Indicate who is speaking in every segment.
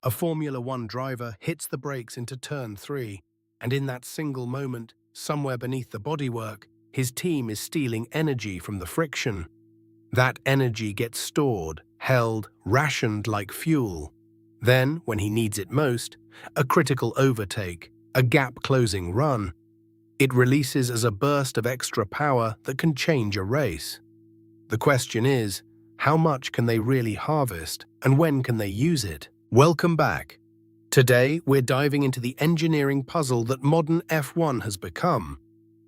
Speaker 1: A Formula One driver hits the brakes into turn 3, and in that single moment, somewhere beneath the bodywork, his team is stealing energy from the friction. That energy gets stored, held, rationed like fuel. Then, when he needs it most, a critical overtake, a gap-closing run, it releases as a burst of extra power that can change a race. The question is, how much can they really harvest, and when can they use it? Welcome back. Today, we're diving into the engineering puzzle that modern F1 has become,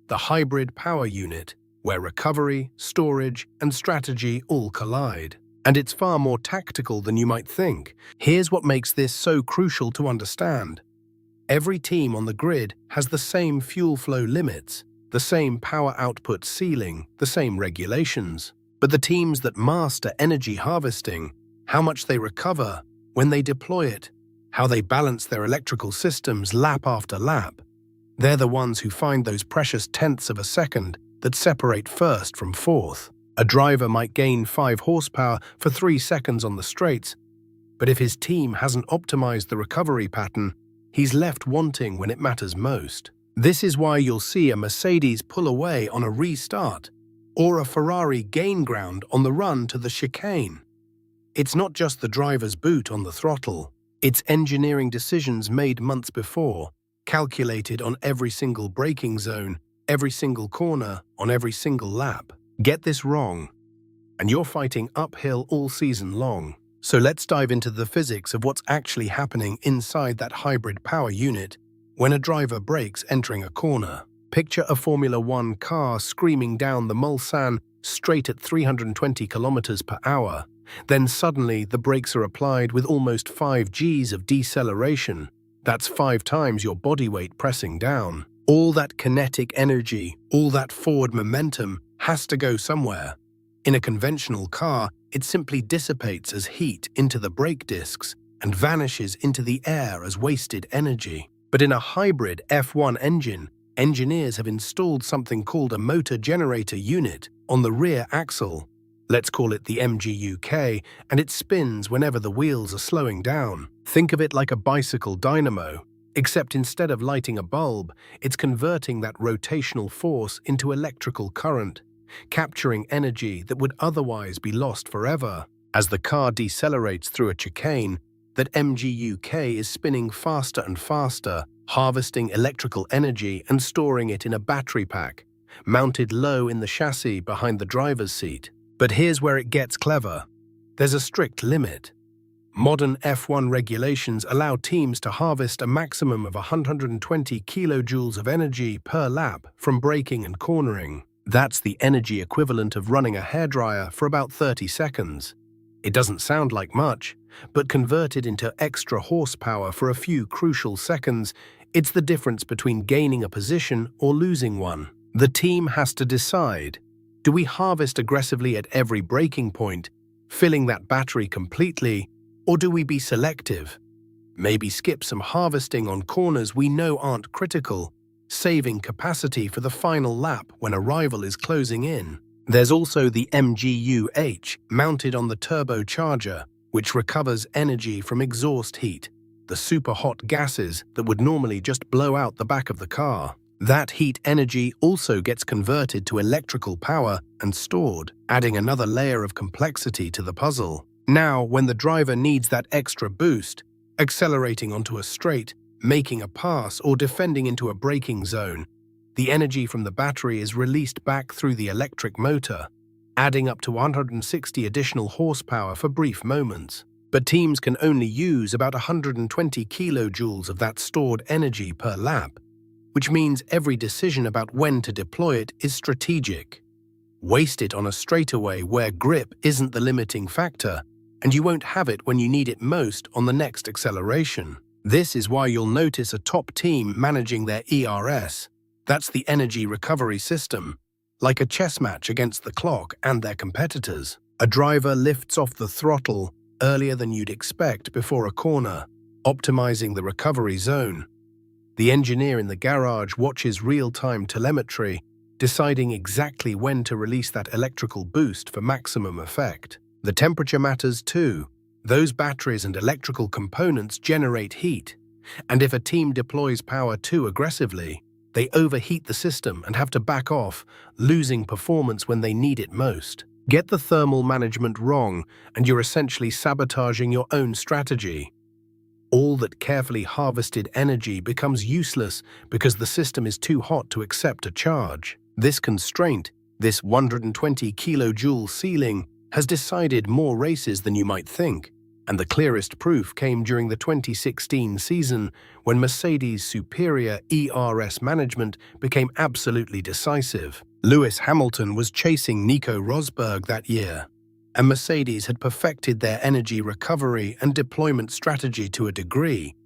Speaker 1: the hybrid power unit, where recovery, storage, and strategy all collide. And it's far more tactical than you might think. Here's what makes this so crucial to understand. Every team on the grid has the same fuel flow limits, the same power output ceiling, the same regulations. But the teams that master energy harvesting, how much they recover, when they deploy it, how they balance their electrical systems lap after lap, they're the ones who find those precious tenths of a second that separate first from fourth. A driver might gain 5 horsepower for 3 seconds on the straights, but if his team hasn't optimized the recovery pattern, he's left wanting when it matters most. This is why you'll see a Mercedes pull away on a restart, or a Ferrari gain ground on the run to the chicane. It's not just the driver's boot on the throttle, it's engineering decisions made months before, calculated on every single braking zone, every single corner, on every single lap. Get this wrong, and you're fighting uphill all season long. So let's dive into the physics of what's actually happening inside that hybrid power unit when a driver brakes entering a corner. Picture a Formula One car screaming down the Mulsanne straight at 320 kilometers per hour. Then suddenly the brakes are applied with almost 5 Gs of deceleration. That's 5 times your body weight pressing down. All that kinetic energy, all that forward momentum has to go somewhere. In a conventional car, it simply dissipates as heat into the brake discs and vanishes into the air as wasted energy. But in a hybrid F1 engine, engineers have installed something called a motor generator unit on the rear axle. Let's call it the MGUK, and it spins whenever the wheels are slowing down. Think of it like a bicycle dynamo, except instead of lighting a bulb, it's converting that rotational force into electrical current, capturing energy that would otherwise be lost forever. As the car decelerates through a chicane, that MGUK is spinning faster and faster, harvesting electrical energy and storing it in a battery pack, mounted low in the chassis behind the driver's seat. But here's where it gets clever. There's a strict limit. Modern F1 regulations allow teams to harvest a maximum of 120 kilojoules of energy per lap from braking and cornering. That's the energy equivalent of running a hairdryer for about 30 seconds. It doesn't sound like much, but converted into extra horsepower for a few crucial seconds, it's the difference between gaining a position or losing one. The team has to decide, do we harvest aggressively at every braking point, filling that battery completely, or do we be selective? Maybe skip some harvesting on corners we know aren't critical, saving capacity for the final lap when a rival is closing in. There's also the MGUH mounted on the turbocharger, which recovers energy from exhaust heat, the super hot gases that would normally just blow out the back of the car. That heat energy also gets converted to electrical power and stored, adding another layer of complexity to the puzzle. Now, when the driver needs that extra boost, accelerating onto a straight, making a pass, or defending into a braking zone, the energy from the battery is released back through the electric motor, adding up to 160 additional horsepower for brief moments. But teams can only use about 120 kilojoules of that stored energy per lap, which means every decision about when to deploy it is strategic. Waste it on a straightaway where grip isn't the limiting factor, and you won't have it when you need it most on the next acceleration. This is why you'll notice a top team managing their ERS. That's the energy recovery system, like a chess match against the clock and their competitors. A driver lifts off the throttle earlier than you'd expect before a corner, optimizing the recovery zone. The engineer in the garage watches real-time telemetry, deciding exactly when to release that electrical boost for maximum effect. The temperature matters too. Those batteries and electrical components generate heat, and if a team deploys power too aggressively, they overheat the system and have to back off, losing performance when they need it most. Get the thermal management wrong, and you're essentially sabotaging your own strategy. All that carefully harvested energy becomes useless because the system is too hot to accept a charge. This constraint, this 120 kilojoule ceiling, has decided more races than you might think, and the clearest proof came during the 2016 season when Mercedes' superior ERS management became absolutely decisive. Lewis Hamilton was chasing Nico Rosberg that year, and Mercedes had perfected their energy recovery and deployment strategy to a degree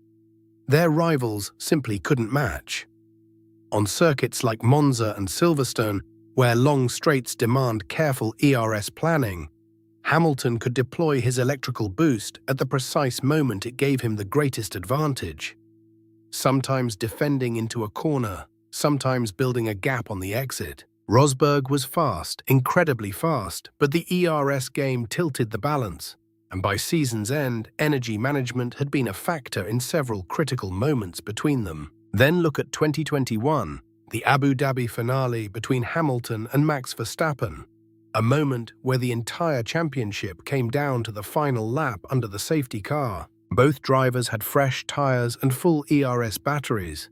Speaker 1: their rivals simply couldn't match. On circuits like Monza and Silverstone, where long straights demand careful ERS planning, Hamilton could deploy his electrical boost at the precise moment it gave him the greatest advantage, sometimes defending into a corner, sometimes building a gap on the exit. Rosberg was fast, incredibly fast, but the ERS game tilted the balance, and by season's end, energy management had been a factor in several critical moments between them. Then look at 2021, the Abu Dhabi finale between Hamilton and Max Verstappen, a moment where the entire championship came down to the final lap under the safety car. Both drivers had fresh tires and full ERS batteries,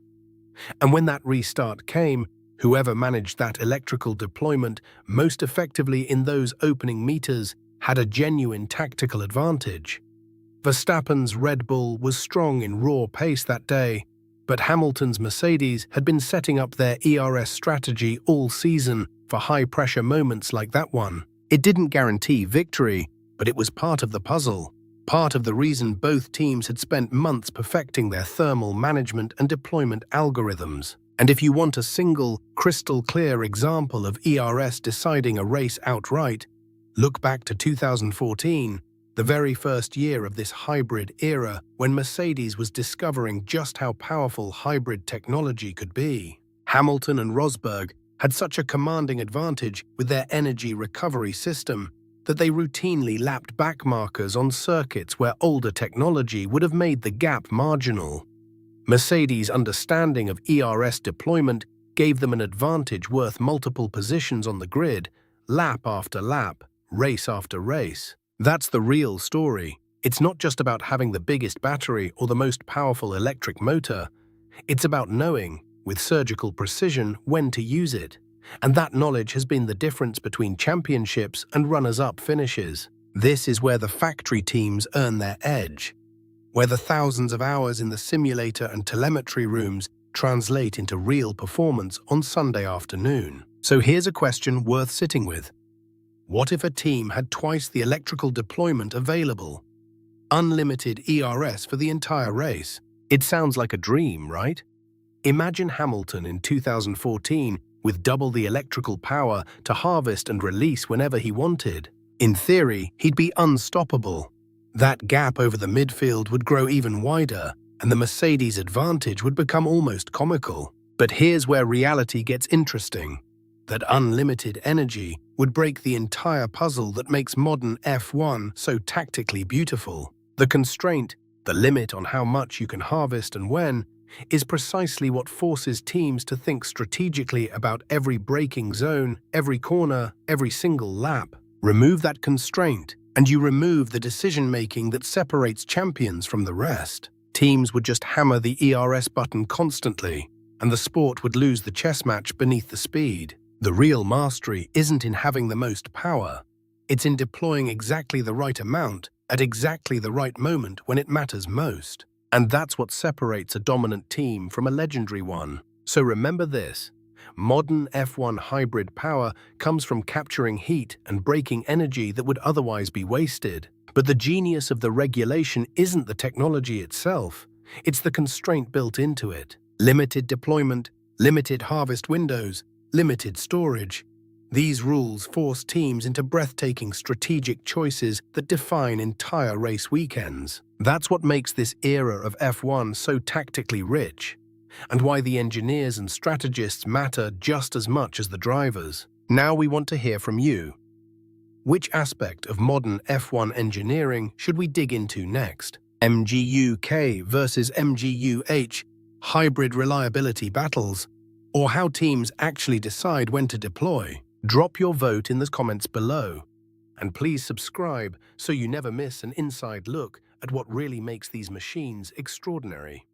Speaker 1: and when that restart came, whoever managed that electrical deployment most effectively in those opening meters had a genuine tactical advantage. Verstappen's Red Bull was strong in raw pace that day, but Hamilton's Mercedes had been setting up their ERS strategy all season for high-pressure moments like that one. It didn't guarantee victory, but it was part of the puzzle, part of the reason both teams had spent months perfecting their thermal management and deployment algorithms. And if you want a single, crystal-clear example of ERS deciding a race outright, look back to 2014, the very first year of this hybrid era when Mercedes was discovering just how powerful hybrid technology could be. Hamilton and Rosberg had such a commanding advantage with their energy recovery system that they routinely lapped backmarkers on circuits where older technology would have made the gap marginal. Mercedes' understanding of ERS deployment gave them an advantage worth multiple positions on the grid, lap after lap, race after race. That's the real story. It's not just about having the biggest battery or the most powerful electric motor. It's about knowing, with surgical precision, when to use it. And that knowledge has been the difference between championships and runners-up finishes. This is where the factory teams earn their edge, where the thousands of hours in the simulator and telemetry rooms translate into real performance on Sunday afternoon. So here's a question worth sitting with. What if a team had twice the electrical deployment available? Unlimited ERS for the entire race. It sounds like a dream, right? Imagine Hamilton in 2014 with double the electrical power to harvest and release whenever he wanted. In theory, he'd be unstoppable. That gap over the midfield would grow even wider, and the Mercedes advantage would become almost comical. But here's where reality gets interesting. That unlimited energy would break the entire puzzle that makes modern F1 so tactically beautiful. The constraint, the limit on how much you can harvest and when, is precisely what forces teams to think strategically about every braking zone, every corner, every single lap. Remove that constraint, and you remove the decision-making that separates champions from the rest. Teams would just hammer the ERS button constantly, and the sport would lose the chess match beneath the speed. The real mastery isn't in having the most power. It's in deploying exactly the right amount at exactly the right moment when it matters most. And that's what separates a dominant team from a legendary one. So remember this. Modern F1 hybrid power comes from capturing heat and breaking energy that would otherwise be wasted. But the genius of the regulation isn't the technology itself. It's the constraint built into it. Limited deployment, limited harvest windows, limited storage. These rules force teams into breathtaking strategic choices that define entire race weekends. That's what makes this era of F1 so tactically rich, and why the engineers and strategists matter just as much as the drivers. Now we want to hear from you. Which aspect of modern F1 engineering should we dig into next? MGU-K versus MGU-H, hybrid reliability battles, or how teams actually decide when to deploy? Drop your vote in the comments below. And please subscribe so you never miss an inside look at what really makes these machines extraordinary.